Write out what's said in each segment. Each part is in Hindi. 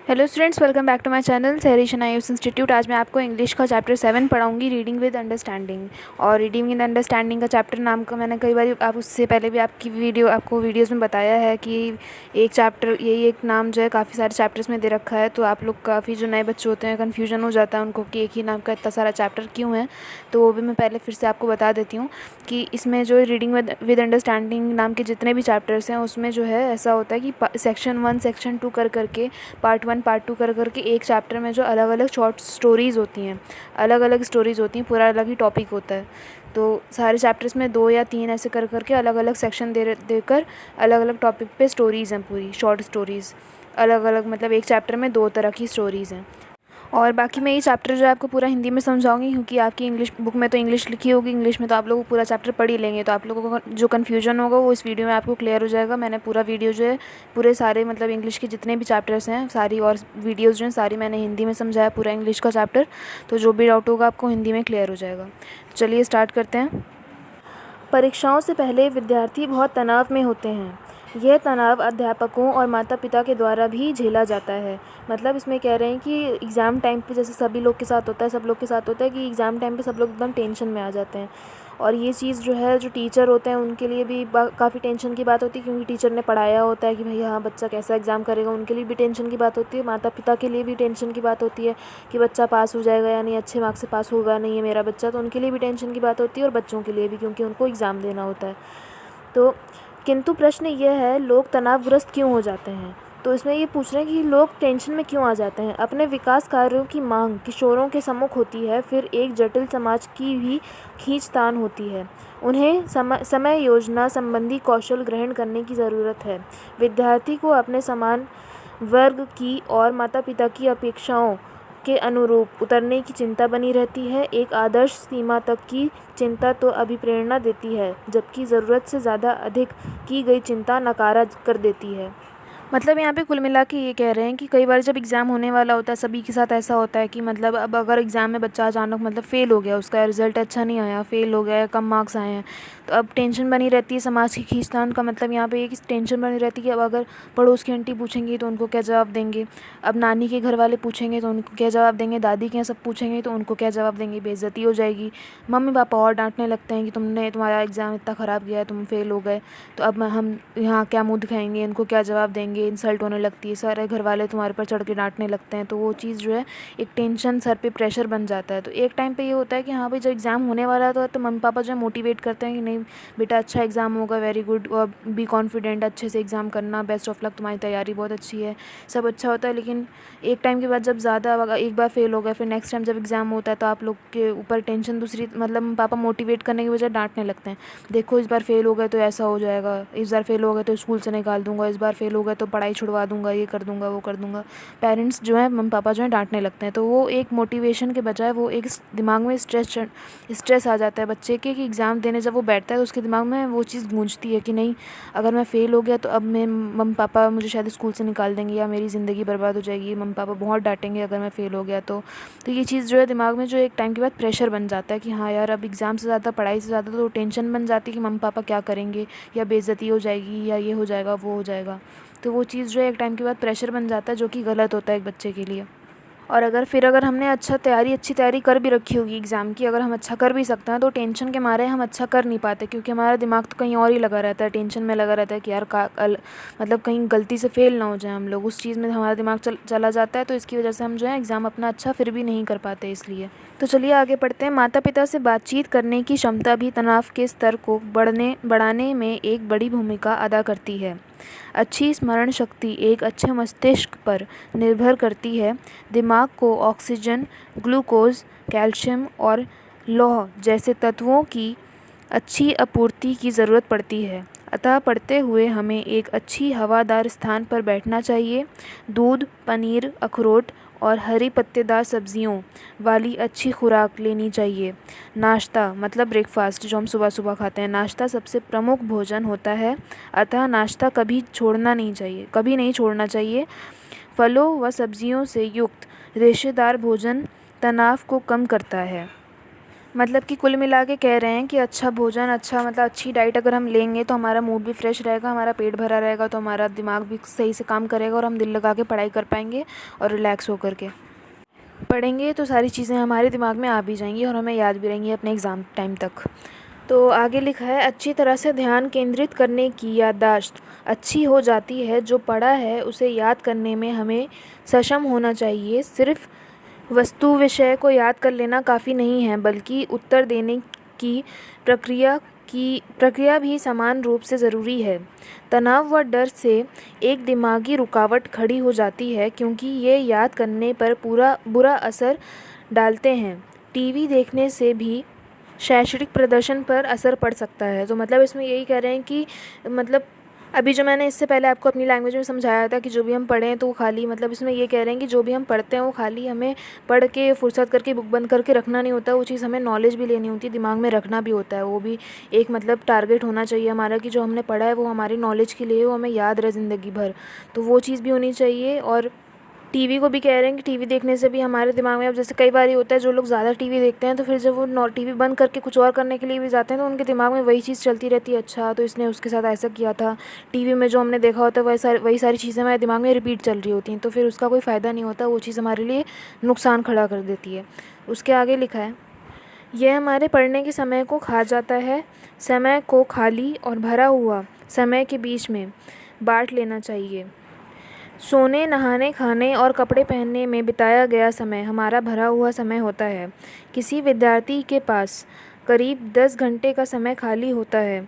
Hello students, welcome back to my channel Sahrishan Ayush institute. आज मैं आपको इंग्लिश का चैप्टर 7 पढ़ाऊंगी, रीडिंग विद अंडरस्टैंडिंग। और रीडिंग विद अंडरस्टैंडिंग का चैप्टर नाम का मैंने कई बार आप उससे पहले भी आपको वीडियोस में बताया है कि एक चैप्टर यही एक नाम जो है काफ़ी सारे चैप्टर्स में दे रखा है। तो आप लोग काफ़ी जो नए बच्चे होते हैं कन्फ्यूजन हो जाता है उनको कि एक ही नाम का इतना सारा चैप्टर क्यों है। तो वो भी मैं पहले फिर से आपको बता देती हूँ कि इसमें जो रीडिंग विद अंडरस्टैंडिंग नाम के जितने भी चैप्टर्स हैं उसमें जो है ऐसा होता है कि सेक्शन 1 सेक्शन 2 कर करके पार्ट 1 पार्ट 2 कर करके एक चैप्टर में जो अलग अलग शॉर्ट स्टोरीज़ होती हैं, अलग अलग स्टोरीज़ होती हैं, पूरा अलग ही टॉपिक होता है। तो सारे चैप्टर्स में 2 या 3 ऐसे कर करके अलग अलग सेक्शन देकर अलग अलग टॉपिक पे स्टोरीज़ हैं, पूरी शॉर्ट स्टोरीज़ अलग अलग, मतलब एक चैप्टर में 2 तरह की स्टोरीज़ हैं। और बाकी मैं ये चैप्टर जो है आपको पूरा हिंदी में समझाऊंगी, क्योंकि आपकी इंग्लिश बुक में तो इंग्लिश लिखी होगी, इंग्लिश में तो आप लोग पूरा चैप्टर पढ़ ही लेंगे। तो आप लोगों को जो कन्फ्यूजन होगा वो इस वीडियो में आपको क्लियर हो जाएगा। मैंने पूरा वीडियो जो है पूरे सारे मतलब इंग्लिश के जितने भी चैप्टर्स हैं सारी और वीडियोज़ जो हैं सारी मैंने हिंदी में समझाया, पूरा इंग्लिश का चैप्टर। तो जो भी डाउट होगा आपको हिंदी में क्लियर हो जाएगा। चलिए स्टार्ट करते हैं। परीक्षाओं से पहले विद्यार्थी बहुत तनाव में होते हैं। यह तनाव अध्यापकों और माता पिता के द्वारा भी झेला जाता है। मतलब इसमें कह रहे हैं कि एग्ज़ाम टाइम पे जैसे सभी लोग के साथ होता है, सब लोग के साथ होता है कि एग्ज़ाम टाइम पे सब लोग एकदम टेंशन में आ जाते हैं। और ये चीज़ जो है जो टीचर होते हैं उनके लिए भी काफ़ी टेंशन की बात होती है, क्योंकि टीचर ने पढ़ाया होता है कि भाई हाँ बच्चा कैसा एग्ज़ाम करेगा, उनके लिए भी टेंशन की बात होती है। माता पिता के लिए भी टेंशन की बात होती है कि बच्चा पास हो जाएगा या नहीं, अच्छे मार्क्स से पास होगा नहीं है मेरा बच्चा, तो उनके लिए भी टेंशन की बात होती है और बच्चों के लिए भी, क्योंकि उनको एग्ज़ाम देना होता है। तो किंतु प्रश्न यह है, लोग तनावग्रस्त क्यों हो जाते हैं। तो इसमें ये पूछ रहे हैं कि लोग टेंशन में क्यों आ जाते हैं। अपने विकास कार्यों की मांग किशोरों के सम्मुख होती है, फिर एक जटिल समाज की भी खींचतान होती है। उन्हें समय योजना संबंधी कौशल ग्रहण करने की ज़रूरत है। विद्यार्थी को अपने समान वर्ग की और माता पिता की अपेक्षाओं के अनुरूप उतरने की चिंता बनी रहती है। एक आदर्श सीमा तक की चिंता तो अभिप्रेरणा देती है, जबकि ज़रूरत से ज़्यादा अधिक की गई चिंता नकारा कर देती है। मतलब यहाँ पे कुल मिला के ये कह रहे हैं कि कई बार जब एग्ज़ाम होने वाला होता है, सभी के साथ ऐसा होता है कि मतलब अब अगर एग्ज़ाम में बच्चा अचानक मतलब फ़ेल हो गया, उसका रिज़ल्ट अच्छा नहीं आया, फ़ेल हो गया या कम मार्क्स आए हैं, तो अब टेंशन बनी रहती है। समाज की खींचतान का मतलब यहाँ पे ये कि टेंशन बनी रहती है कि अब अगर पड़ोस की आंटी पूछेंगी तो उनको क्या जवाब देंगे, अब नानी के घर वाले पूछेंगे तो उनको क्या जवाब देंगे, दादी के यहाँ सब पूछेंगे तो उनको क्या जवाब देंगे, बेइज्जती हो जाएगी। मम्मी पापा और डांटने लगते हैं कि तुम्हारा एग्ज़ाम इतना ख़राब गया है, तुम फ़ेल हो गए, तो अब हम यहाँ क्या मुँह दिखाएंगे, इनको क्या जवाब देंगे, इंसल्ट होने लगती है, सारे घर वाले तुम्हारे पर चढ़ के डांटने लगते हैं। तो वो चीज़ जो है एक टेंशन, सर पे प्रेशर बन जाता है। तो एक टाइम पे ये होता है कि हाँ भाई जब एग्ज़ाम होने वाला है तो मम्मी पापा जो है मोटिवेट करते हैं कि नहीं बेटा अच्छा एग्ज़ाम होगा, वेरी गुड, और बी कॉन्फिडेंट, अच्छे से एग्ज़ाम करना, बेस्ट ऑफ लक, तुम्हारी तैयारी बहुत अच्छी है, सब अच्छा होता है। लेकिन एक टाइम के बाद जब ज़्यादा एक बार फेल हो गए, फिर नेक्स्ट टाइम जब एग्ज़ाम होता है तो आप लोग के ऊपर टेंशन दूसरी, मतलब पापा मोटिवेट करने की बजाय डांटने लगते हैं। देखो इस बार फेल हो गए तो ऐसा हो जाएगा, इस बार फेल हो गए तो स्कूल से निकाल दूंगा, इस बार फेल हो गए तो पढ़ाई छुड़वा दूंगा, ये कर दूंगा वो कर दूंगा। पेरेंट्स जो है, मम्मी पापा जो है डांटने लगते हैं। तो वो एक मोटिवेशन के बजाय वो एक दिमाग में स्ट्रेस आ जाता है बच्चे के कि एग्ज़ाम देने जब वो बैठता है तो उसके दिमाग में वो चीज़ गूंजती है कि नहीं अगर मैं फ़ेल हो गया तो अब मैं मम्मी पापा मुझे शायद स्कूल से निकाल देंगे या मेरी ज़िंदगी बर्बाद हो जाएगी, मम्मी पापा बहुत डांटेंगे अगर मैं फ़ेल हो गया तो ये चीज़ जो है दिमाग में जो एक टाइम के बाद प्रेशर बन जाता है कि हाँ यार अब एग्ज़ाम से ज़्यादा, पढ़ाई से ज़्यादा तो टेंशन बन जाती है कि मम्मी पापा क्या करेंगे, या बेइज्जती हो जाएगी, या ये हो जाएगा वो हो जाएगा। तो वो चीज़ जो है एक टाइम के बाद प्रेशर बन जाता है, जो कि गलत होता है एक बच्चे के लिए। और अगर हमने अच्छी तैयारी कर भी रखी होगी एग्ज़ाम की, अगर हम अच्छा कर भी सकते हैं तो टेंशन के मारे हम अच्छा कर नहीं पाते, क्योंकि हमारा दिमाग तो कहीं और ही लगा रहता है, टेंशन में लगा रहता है कि यार कल मतलब कहीं गलती से फ़ेल ना हो जाए, हम लोग उस चीज़ में हमारा दिमाग चला जाता है। तो इसकी वजह से हम जो है एग्ज़ाम अपना अच्छा फिर भी नहीं कर पाते इसलिए। तो चलिए आगे पढ़ते हैं। माता पिता से बातचीत करने की क्षमता भी तनाव के स्तर को बढ़ाने में एक बड़ी भूमिका अदा करती है। अच्छी स्मरण शक्ति एक अच्छे मस्तिष्क पर निर्भर करती है। दिमाग को ऑक्सीजन, ग्लूकोज, कैल्शियम और लौह जैसे तत्वों की अच्छी आपूर्ति की ज़रूरत पड़ती है। अतः पढ़ते हुए हमें एक अच्छी हवादार स्थान पर बैठना चाहिए। दूध, पनीर, अखरोट और हरी पत्तेदार सब्जियों वाली अच्छी खुराक लेनी चाहिए। नाश्ता मतलब ब्रेकफास्ट जो हम सुबह सुबह खाते हैं, नाश्ता सबसे प्रमुख भोजन होता है, अतः नाश्ता कभी नहीं छोड़ना चाहिए। फलों व सब्जियों से युक्त रेशेदार भोजन तनाव को कम करता है। मतलब कि कुल मिला के कह रहे हैं कि अच्छा भोजन, अच्छा मतलब अच्छी डाइट अगर हम लेंगे तो हमारा मूड भी फ्रेश रहेगा, हमारा पेट भरा रहेगा, तो हमारा दिमाग भी सही से काम करेगा और हम दिल लगा के पढ़ाई कर पाएंगे और रिलैक्स होकर के पढ़ेंगे, तो सारी चीज़ें हमारे दिमाग में आ भी जाएंगी और हमें याद भी रहेंगी अपने एग्ज़ाम टाइम तक। तो आगे लिखा है, अच्छी तरह से ध्यान केंद्रित करने की याददाश्त अच्छी हो जाती है। जो पढ़ा है उसे याद करने में हमें सक्षम होना चाहिए। सिर्फ वस्तु विषय को याद कर लेना काफ़ी नहीं है, बल्कि उत्तर देने की प्रक्रिया प्रक्रिया भी समान रूप से ज़रूरी है। तनाव व डर से एक दिमागी रुकावट खड़ी हो जाती है, क्योंकि ये याद करने पर पूरा बुरा असर डालते हैं। टीवी देखने से भी शैक्षणिक प्रदर्शन पर असर पड़ सकता है। तो मतलब इसमें यही कह रहे हैं कि मतलब अभी जो मैंने इससे पहले आपको अपनी लैंग्वेज में समझाया था कि जो भी हम पढ़ें तो वो खाली, मतलब इसमें ये कह रहे हैं कि जो भी हम पढ़ते हैं वो खाली हमें पढ़ के फुर्सत करके बुक बंद करके रखना नहीं होता, वो चीज़ हमें नॉलेज भी लेनी होती है, दिमाग में रखना भी होता है। वो भी एक मतलब टारगेट होना चाहिए हमारा कि जो हमने पढ़ा है वो हमारी नॉलेज के लिए, वो हमें याद रहे ज़िंदगी भर, तो वो चीज़ भी होनी चाहिए। और टीवी को भी कह रहे हैं कि टीवी देखने से भी हमारे दिमाग में, अब जैसे कई बार ये होता है जो लोग ज़्यादा टीवी देखते हैं तो फिर जब वो टीवी बंद करके कुछ और करने के लिए भी जाते हैं तो उनके दिमाग में वही चीज़ चलती रहती है, अच्छा तो इसने उसके साथ ऐसा किया था, टीवी में जो हमने देखा होता है वही सारी चीज़ें हमारे दिमाग में रिपीट चल रही होती हैं, तो फिर उसका कोई फ़ायदा नहीं होता, वो चीज़ हमारे लिए नुकसान खड़ा कर देती है। उसके आगे लिखा है, यह हमारे पढ़ने के समय को खा जाता है। समय को खाली और भरा हुआ समय के बीच में बांट लेना चाहिए। सोने, नहाने, खाने और कपड़े पहनने में बिताया गया समय हमारा भरा हुआ समय होता है। किसी विद्यार्थी के पास करीब 10 घंटे का समय खाली होता है।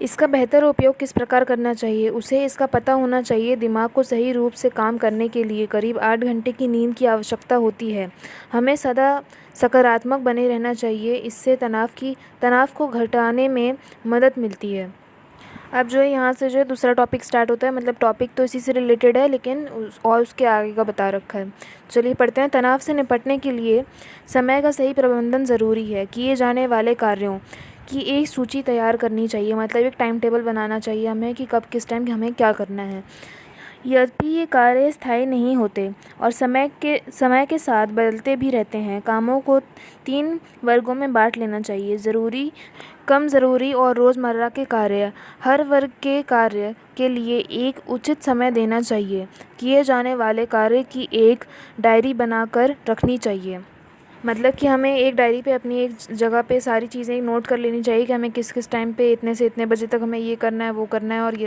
इसका बेहतर उपयोग किस प्रकार करना चाहिए, उसे इसका पता होना चाहिए। दिमाग को सही रूप से काम करने के लिए करीब 8 घंटे की नींद की आवश्यकता होती है। हमें सदा सकारात्मक बने रहना चाहिए, इससे तनाव को घटाने में मदद मिलती है। अब जो है यहाँ से जो है दूसरा टॉपिक स्टार्ट होता है, मतलब टॉपिक तो इसी से रिलेटेड है लेकिन उसके आगे का बता रखा है। चलिए पढ़ते हैं। तनाव से निपटने के लिए समय का सही प्रबंधन ज़रूरी है। किए जाने वाले कार्यों की एक सूची तैयार करनी चाहिए, मतलब एक टाइम टेबल बनाना चाहिए हमें कि कब किस टाइम हमें क्या करना है। यद्यपि ये कार्य स्थायी नहीं होते और समय के साथ बदलते भी रहते हैं, कामों को 3 वर्गों में बांट लेना चाहिए: ज़रूरी, कम ज़रूरी और रोज़मर्रा के कार्य। हर वर्ग के कार्य के लिए एक उचित समय देना चाहिए। किए जाने वाले कार्य की एक डायरी बनाकर रखनी चाहिए, मतलब कि हमें एक डायरी पे अपनी एक जगह पे सारी चीज़ें नोट कर लेनी चाहिए कि हमें किस किस टाइम पे इतने से इतने बजे तक हमें ये करना है वो करना है, और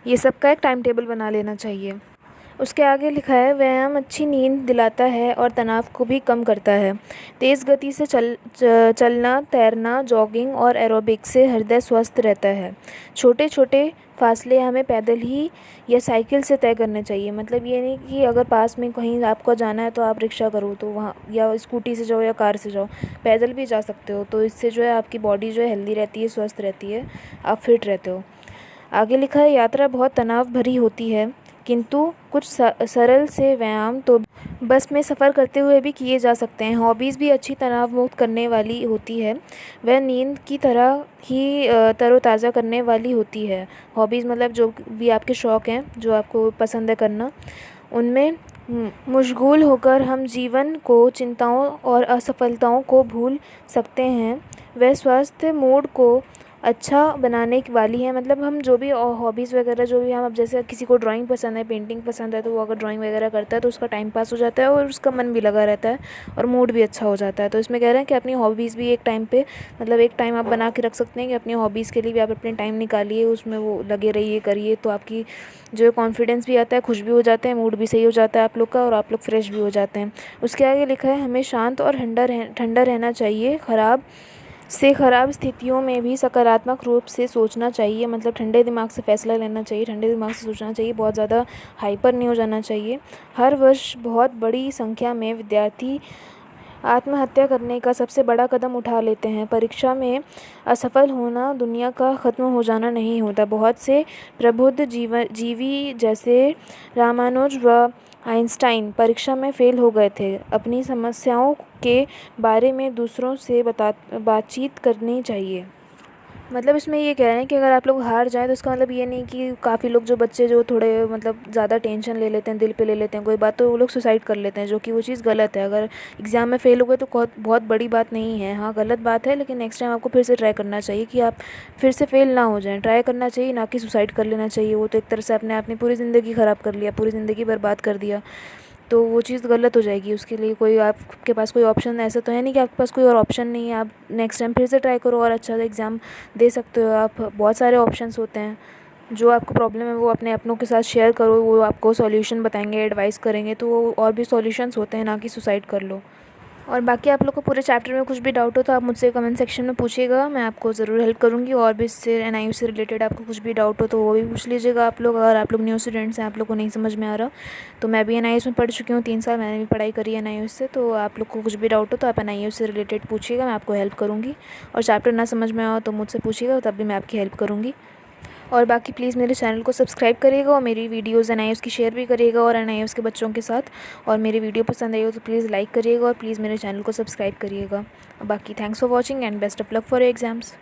ये सब का एक टाइम टेबल बना लेना चाहिए। उसके आगे लिखा है, व्यायाम अच्छी नींद दिलाता है और तनाव को भी कम करता है। तेज़ गति से चलना, तैरना, जॉगिंग और एरोबिक्स से हृदय स्वस्थ रहता है। छोटे छोटे फासले हमें पैदल ही या साइकिल से तय करने चाहिए, मतलब ये नहीं कि अगर पास में कहीं आपको जाना है तो आप रिक्शा करो तो वहाँ, या स्कूटी से जाओ या कार से जाओ, पैदल भी जा सकते हो, तो इससे जो है आपकी बॉडी जो है हेल्दी रहती है, स्वस्थ रहती है, आप फिट रहते हो। आगे लिखा है, यात्रा बहुत तनाव भरी होती है, किंतु कुछ सरल से व्यायाम तो बस में सफ़र करते हुए भी किए जा सकते हैं। हॉबीज़ भी अच्छी तनाव मुक्त करने वाली होती है। वह नींद की तरह ही तरोताज़ा करने वाली होती है। हॉबीज़ मतलब जो भी आपके शौक़ हैं, जो आपको पसंद है करना, उनमें मशगूल होकर हम जीवन को, चिंताओं और असफलताओं को भूल सकते हैं। वह स्वास्थ्य मूड को अच्छा बनाने वाली है, मतलब हम जो भी हॉबीज़ वगैरह जो भी हम, अब जैसे किसी को ड्राइंग पसंद है, पेंटिंग पसंद है, तो वो अगर ड्राइंग वगैरह करता है तो उसका टाइम पास हो जाता है और उसका मन भी लगा रहता है और मूड भी अच्छा हो जाता है। तो इसमें कह रहे हैं कि अपनी हॉबीज़ भी एक टाइम पे, मतलब एक टाइम आप बना के रख सकते हैं कि अपनी हॉबीज़ के लिए भी आप अपने टाइम निकालिए, उसमें वो लगे रहिए, करिए, तो आपकी जो कॉन्फिडेंस भी आता है, खुश भी हो जाते हैं, मूड भी सही हो जाता है आप लोग का, और आप लोग फ्रेश भी हो जाते हैं। उसके आगे लिखा है, हमें शांत और ठंडा रहना चाहिए। ख़राब स्थितियों में भी सकारात्मक रूप से सोचना चाहिए, मतलब ठंडे दिमाग से फ़ैसला लेना चाहिए, ठंडे दिमाग से सोचना चाहिए, बहुत ज़्यादा हाइपर नहीं हो जाना चाहिए। हर वर्ष बहुत बड़ी संख्या में विद्यार्थी आत्महत्या करने का सबसे बड़ा कदम उठा लेते हैं। परीक्षा में असफल होना दुनिया का ख़त्म हो जाना नहीं होता। बहुत से प्रबुद्ध जीवी जैसे रामानुज व आइंस्टाइन परीक्षा में फ़ेल हो गए थे। अपनी समस्याओं के बारे में दूसरों से बातचीत करनी चाहिए। मतलब इसमें ये कह रहे हैं कि अगर आप लोग हार जाएँ तो इसका मतलब ये नहीं कि काफ़ी लोग जो बच्चे जो थोड़े मतलब ज़्यादा टेंशन ले लेते हैं, दिल पे ले लेते हैं कोई बात, तो वो लोग सुसाइड कर लेते हैं, जो कि वो चीज़ गलत है। अगर एग्ज़ाम में फ़ेल हो गए तो बहुत बड़ी बात नहीं है। हाँ, गलत बात है, लेकिन नेक्स्ट टाइम आपको फिर से ट्राई करना चाहिए कि आप फिर से फ़ेल ना हो जाएँ। ट्राई करना चाहिए, ना कि सुसाइड कर लेना चाहिए। वो तो एक तरह से आपने पूरी ज़िंदगी ख़राब कर लिया, पूरी ज़िंदगी बर्बाद कर दिया। तो वो चीज़ गलत हो जाएगी। उसके लिए कोई आपके पास कोई ऑप्शन ऐसा तो है नहीं कि आपके पास कोई और ऑप्शन नहीं है। आप नेक्स्ट टाइम फिर से ट्राई करो और अच्छा सा एग्ज़ाम दे सकते हो आप। बहुत सारे ऑप्शंस होते हैं। जो आपको प्रॉब्लम है वो अपने अपनों के साथ शेयर करो, वो आपको सॉल्यूशन बताएंगे, एडवाइस करेंगे। तो वो और भी सॉल्यूशंस होते हैं, ना कि सुसाइड कर लो। और बाकी आप लोग को पूरे चैप्टर में कुछ भी डाउट हो तो आप मुझसे कमेंट सेक्शन में पूछिएगा, मैं आपको ज़रूर हेल्प करूँगी। और भी इससे एनआईयू से रिलेटेड आपको कुछ भी डाउट हो तो वो भी पूछ लीजिएगा आप लोग। अगर आप लोग न्यू स्टूडेंट्स हैं, आप लोग को नहीं समझ में आ रहा, तो मैं भी एनआईयू में पढ़ चुकी हूँ, 3 साल मैंने भी पढ़ाई करी है एनआईयू से। तो आप लोग को कुछ भी डाउट हो तो आप एनआईयू से रिलेटेड पूछिएगा, मैं आपको हेल्प करूँगी। और चैप्टर ना समझ में आओ तो मुझसे पूछिएगा, तब भी मैं आपकी हेल्प करूँगी। और बाकी प्लीज़ मेरे चैनल को सब्सक्राइब करिएगा और मेरी वीडियोज़ एनआईएस की शेयर भी करिएगा और एनआईएस के बच्चों के साथ। और मेरी वीडियो पसंद आई हो तो प्लीज़ लाइक करिएगा और प्लीज़ मेरे चैनल को सब्सक्राइब करिएगा। बाकी thanks for watching and best of luck for your exams.